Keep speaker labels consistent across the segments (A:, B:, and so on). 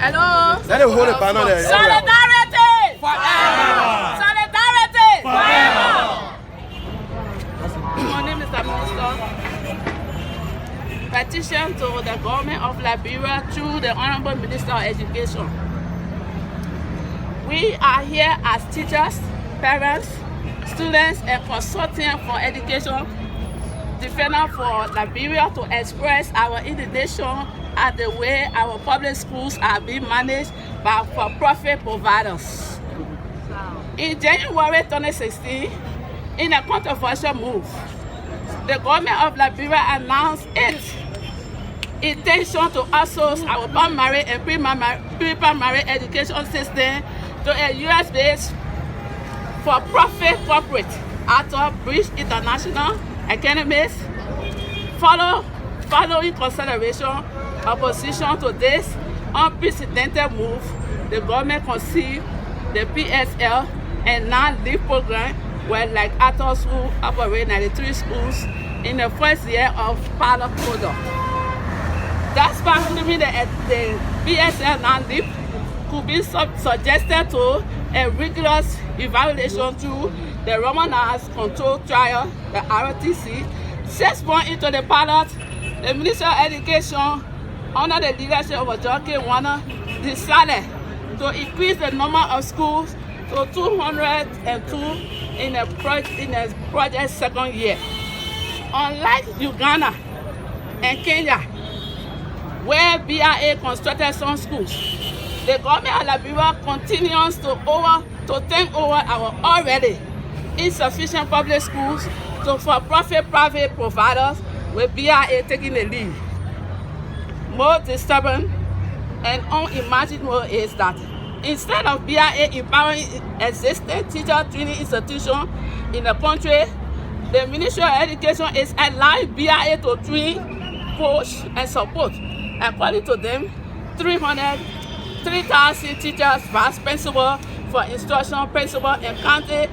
A: Hello.
B: Let him hold the banner there.
A: Solidarity forever. Solidarity forever. Good morning, Mr. Minister. Petition to the government of Liberia through the Honorable Minister of Education. We are here as teachers, parents, students, and consultants for education, defender for Liberia, to express our indignation at the way our public schools are being managed by for-profit providers. In January 2016, in a controversial move, the government of Liberia announced its intention to outsource our primary and pre-primary education system to a US-based for-profit corporate after British International Academies. Following consideration opposition to this unprecedented move, the government conceived the PSL and non-LEAF program, where like adults who operate 93 schools in the first year of pilot product. That's by leaving the PSL non-LEAF could be suggested to a rigorous evaluation through the Romanized Control Trial, the ROTC. 6 months into the pilot, the Minister of Education, under the leadership of John K. Warner, decided to increase the number of schools to 202 in the project's second year. Unlike Uganda and Kenya, where BIA constructed some schools, the government of Liberia continues to take over our already insufficient public schools to for-profit private providers, with BIA taking the lead. More disturbing and unimaginable is that instead of BIA empowering existing teacher training institutions in the country, the Ministry of Education is allowing BIA to train, coach, and support, according to them, 3,000 teachers, vice principal for instruction, principal, and county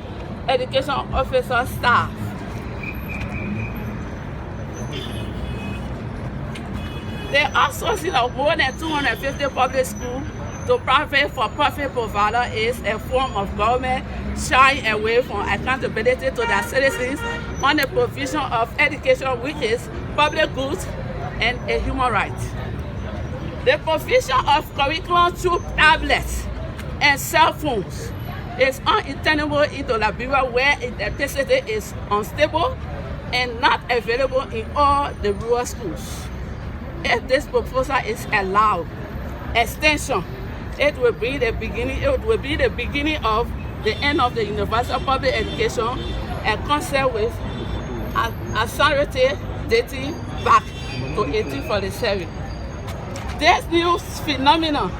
A: education officer staff. The outsourcing of more than 250 public schools to private for-profit provider is a form of government shying away from accountability to their citizens on the provision of education, which is public goods and a human right. The provision of curriculum through tablets and cell phones is untenable in Liberia, where electricity is unstable and not available in all the rural schools. If this proposal is allowed extension, it will be the beginning of the end of the universal public education, a concept with authority dating back to 1847. This new phenomenon,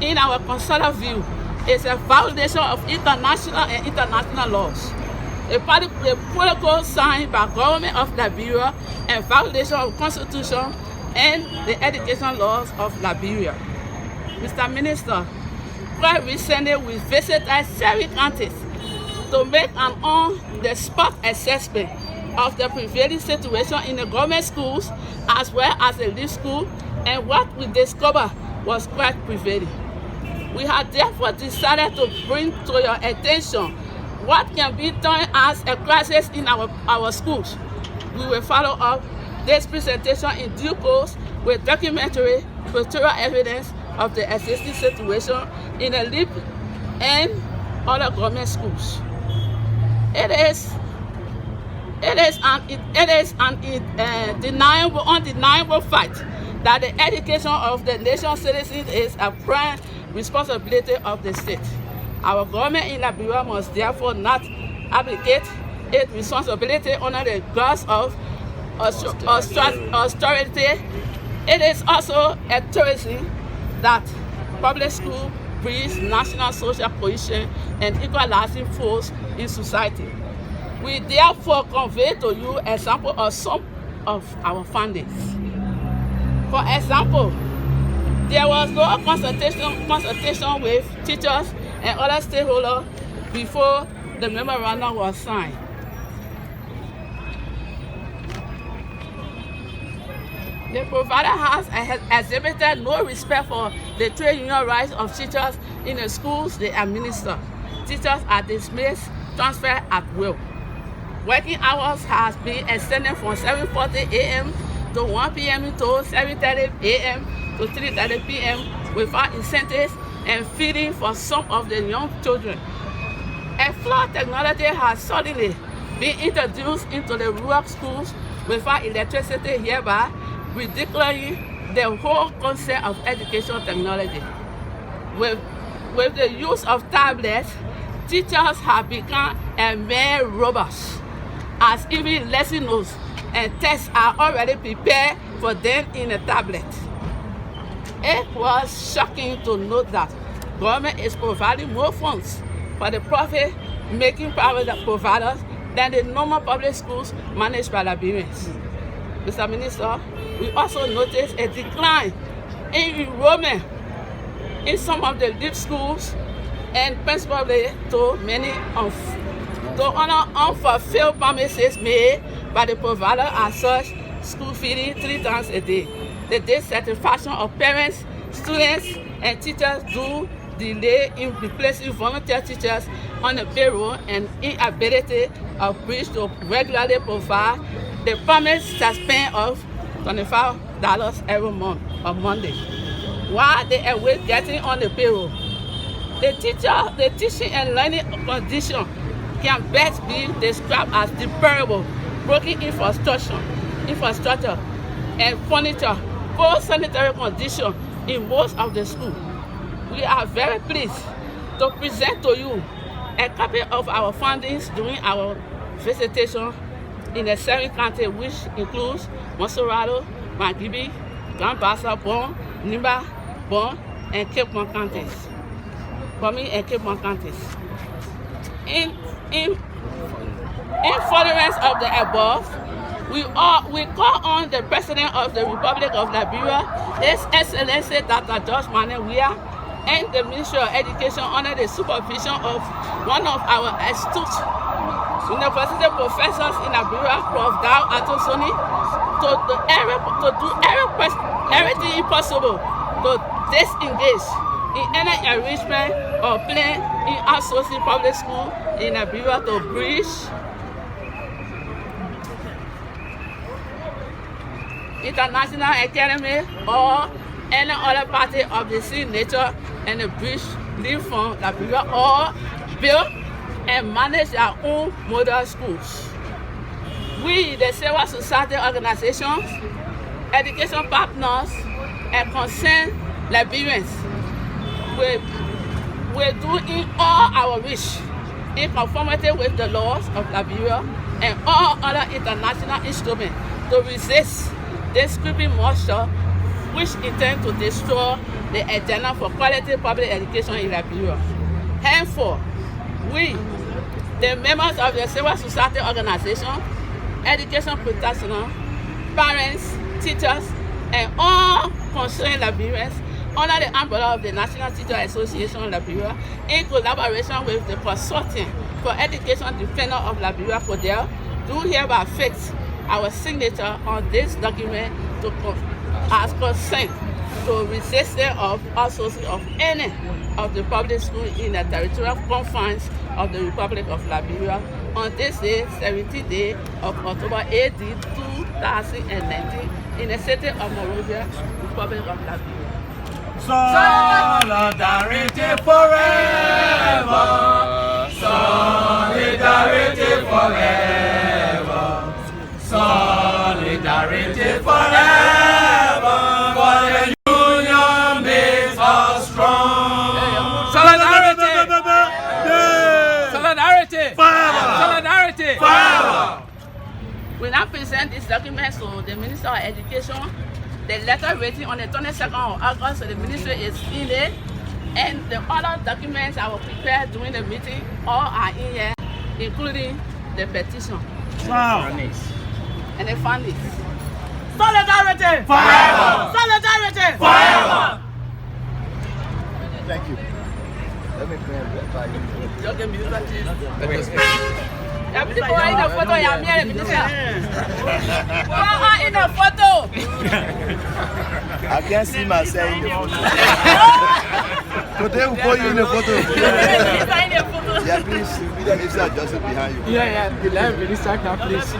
A: in our consular view, is a violation of international and international laws. A protocol signed by government of Liberia and violation of Constitution and the education laws of Liberia. Mr. Minister, quite recently we visited 7 counties to make an on-the-spot assessment of the prevailing situation in the government schools as well as the LEAF school, and what we discovered was quite prevailing. We have therefore decided to bring to your attention what can be done as a crisis in our schools. We will follow up this presentation in due course with documentary pictorial evidence of the existing situation in the LEAF and other government schools. It is an undeniable fact that the education of the nation's citizens is a prime responsibility of the state. Our government in Liberia must therefore not abdicate its responsibility under the guise of austerity. It is also a truism that public school breeds national social cohesion and equalizing force in society. We therefore convey to you an example of some of our findings. For example, there was no consultation with teachers and other stakeholders before the memorandum was signed. The provider has exhibited no respect for the trade union rights of teachers in the schools they administer. Teachers are dismissed, transferred at will. Working hours has been extended from 7:40 a.m. to 1 p.m. to 7:30 a.m. to 3:30 p.m. without incentives and feeding for some of the young children. A flood technology has suddenly been introduced into the rural schools without electricity, hereby ridiculing the whole concept of education technology. With the use of tablets, teachers have become a mere robots, as even lesson notes and tests are already prepared for them in a tablet. It was shocking to note that government is providing more funds for the profit-making private providers than the normal public schools managed by Liberians. Mr. Minister, we also noticed a decline in enrollment in some of the elite schools and principally to many unfulfilled promises made by the provider as such school feeding 3 times a day. The dissatisfaction of parents, students, and teachers do delay in replacing volunteer teachers on the payroll and inability of BRIDGE to regularly provide the promised stipend of $25 every month on Monday, while they await getting on the payroll. The teaching and learning condition can best be described as deplorable, broken infrastructure, and furniture, poor sanitary condition in most of the schools. We are very pleased to present to you a copy of our findings during our visitation in the 7 counties, which includes Monserrado, Magibi, Grand Bassa, Bon, Nimba, Bon, and Cape Mount counties. In furtherance of the above, we call on the President of the Republic of Liberia, His Excellency Dr. George Manewia, and the Ministry of Education under the supervision of one of our astute university professors in Liberia, Prof. Gao Atosoni, to do everything possible to disengage in any enrichment or plan in outsourcing public school in Liberia to BRIDGE International Academy or any other party of the same nature, and the BRIDGE leave from Liberia or build and manage their own model schools. We, the civil society organizations, education partners, and concerned Liberians will do in all our wish, in conformity with the laws of Liberia and all other international instruments, to resist this creeping monster which intend to destroy the agenda for quality public education in Liberia. Henceforth, we, the members of the civil society organization, education practitioners, parents, teachers, and all concerned Liberians, under the umbrella of the National Teacher Association of Liberia, in collaboration with the Consortium for Education Defender of Liberia, CODEL, do hereby fix our signature on this document to as consent to resistance of outsourcing of any of the public schools in the territorial confines of the Republic of Liberia on this day, 17th day of October AD 2019, in the city of Monrovia, Republic of Liberia.
B: Solidarity forever. Solidarity forever. Solidarity forever. For the union makes us strong.
C: Solidarity. Solidarity.
B: Forever.
C: Solidarity.
B: Forever.
A: We now present this document to the Minister of Education. The letter written on the 22nd of August, so the ministry is in it, and the other documents I will prepare during the meeting all are in here, including the petition.
B: Wow.
A: And the funding.
B: Solidarity forever. Solidarity forever.
D: Thank you. Let me pray.
A: Just the minister, please. People are in the photo, you are here, the minister. Who are in the photo?
D: can't see myself in the photo. Today we'll put you in the photo. Yeah, please. Minister Joseph behind you.
C: Yeah. The live minister can please.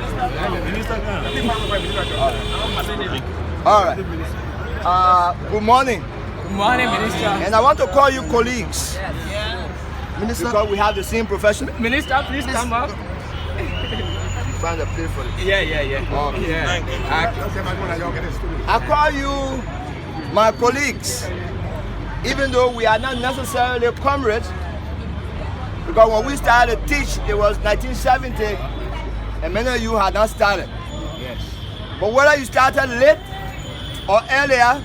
D: All right. Good morning.
C: Good morning, Minister.
D: And I want to call you colleagues. Minister, because we have the same profession.
C: Minister, please come up.
D: Find a place for it.
C: Yeah.
D: Okay.
C: Yeah.
D: I call you my colleagues, even though we are not necessarily comrades, because when we started to teach, it was 1970, and many of you had not started.
C: Yes.
D: But whether you started late or earlier,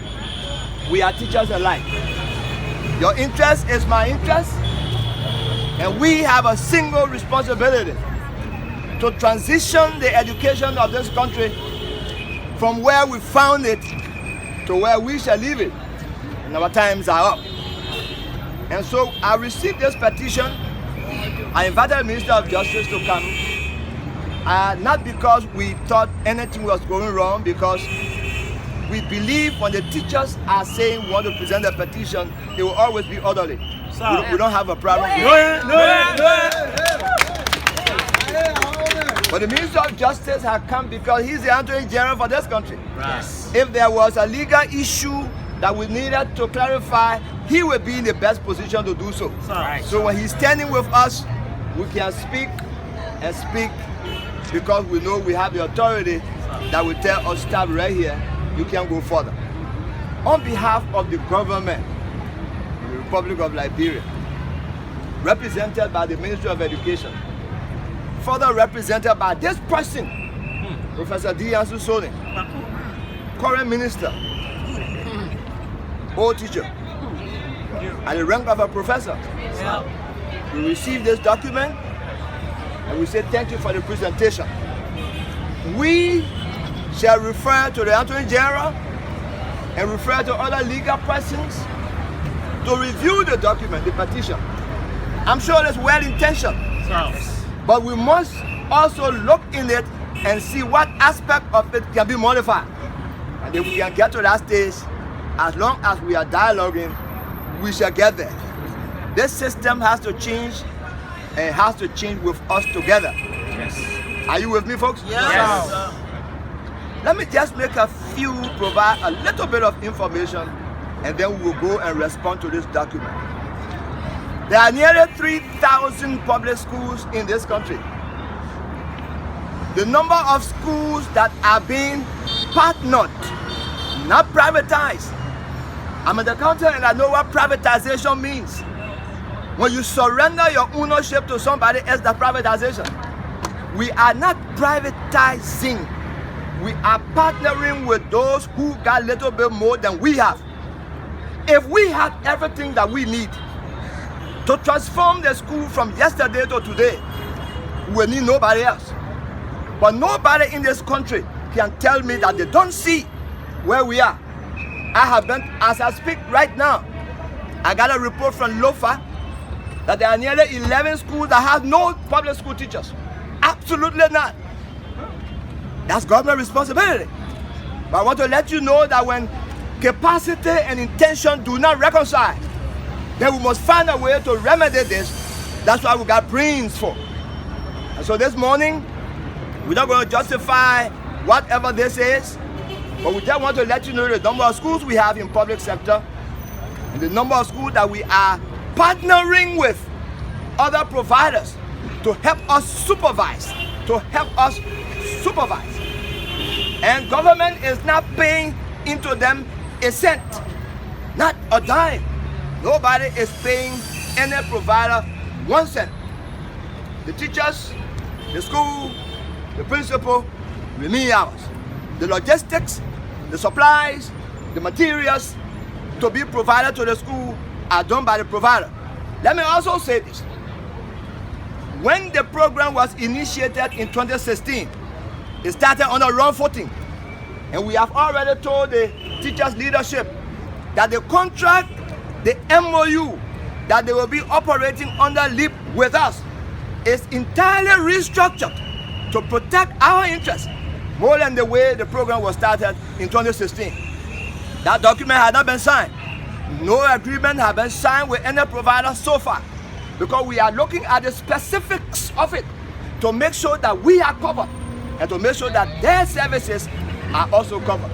D: we are teachers alike. Your interest is my interest, and we have a single responsibility to transition the education of this country from where we found it to where we shall leave it. And our times are up. And so I received this petition. I invited the Minister of Justice to come. Not because we thought anything was going wrong, because we believe when the teachers are saying we want to present a petition, it will always be orderly. We don't have a problem. But the Minister of Justice has come because he's the Attorney General for this country.
C: Yes.
D: If there was a legal issue that we needed to clarify, he would be in the best position to do so.
C: Right.
D: So when he's standing with us, we can speak and speak because we know we have the authority that will tell us, stop right here, you can't go further. On behalf of the government, the Republic of Liberia, represented by the Ministry of Education, further represented by this person, Professor D. Soni, current minister, old teacher, at the rank of a professor. We received this document and we say thank you for the presentation. We shall refer to the Attorney General and refer to other legal persons to review the document, the petition. I'm sure it's well-intentioned, but we must also look in it and see what aspect of it can be modified. And if we can get to that stage, as long as we are dialoguing, we shall get there. This system has to change, and it has to change with us together.
C: Yes.
D: Are you with me, folks?
C: Yes.
D: Let me just provide a little bit of information, and then we will go and respond to this document. There are nearly 3,000 public schools in this country. The number of schools that are being partnered, not privatized. I'm an accountant and I know what privatization means. When you surrender your ownership to somebody else, that's privatization. We are not privatizing. We are partnering with those who got a little bit more than we have. If we had everything that we need to transform the school from yesterday to today, we need nobody else. But nobody in this country can tell me that they don't see where we are. I have been, as I speak right now, I got a report from LOFA that there are nearly 11 schools that have no public school teachers. Absolutely not. That's government responsibility. But I want to let you know that when capacity and intention do not reconcile, then we must find a way to remedy this. That's why we got brains for. And so this morning, we're not going to justify whatever this is, but we just want to let you know the number of schools we have in public sector and the number of schools that we are partnering with other providers to help us supervise, And government is not paying into them a cent, not a dime. Nobody is paying any provider 1 cent. The teachers, the school, the principal, remain ours. The logistics, the supplies, the materials to be provided to the school are done by the provider. Let me also say this. When the program was initiated in 2016, it started on a wrong footing. And we have already told the teachers' leadership that the contract, the MOU, that they will be operating under LEAP with us is entirely restructured to protect our interests more than the way the program was started in 2016. That document has not been signed. No agreement has been signed with any provider so far, because we are looking at the specifics of it to make sure that we are covered and to make sure that their services are also covered.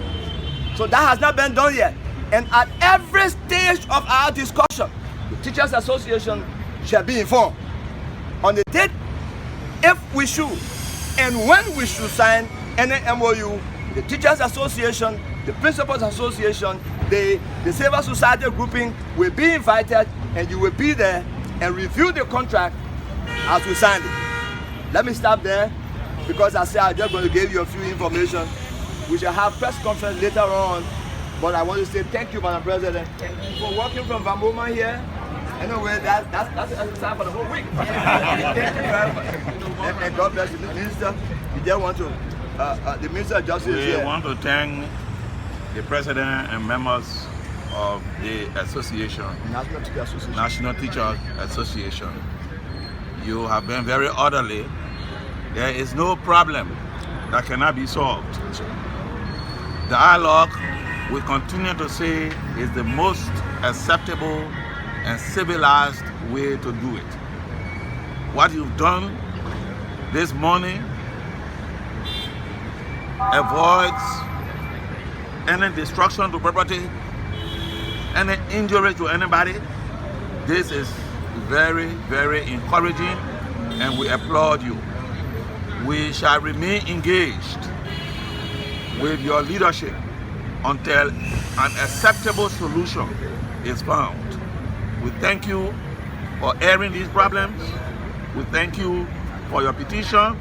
D: So that has not been done yet. And at every stage of our discussion, the Teachers Association shall be informed on the date, if we should, and when we should sign any MOU. The Teachers Association, the Principals Association, the Civil Society grouping will be invited, and you will be there and review the contract as we sign it. Let me stop there, because I said I'm just going to give you a few information. We shall have press conference later on, but I want to say thank you, Madam President, for working from Vamoma here. Anyway, that's the time for the whole week. Thank you very much. And God bless you, Minister. You just want to, the Minister of Justice is here.
E: We want to thank the President and members of the association, National Teachers Association. You have been very orderly. There is no problem that cannot be solved. Dialogue, we continue to say, is the most acceptable and civilized way to do it. What you've done this morning avoids any destruction to property, any injury to anybody. This is very, very encouraging, and we applaud you. We shall remain engaged with your leadership until an acceptable solution is found. We thank you for airing these problems. We thank you for your petition.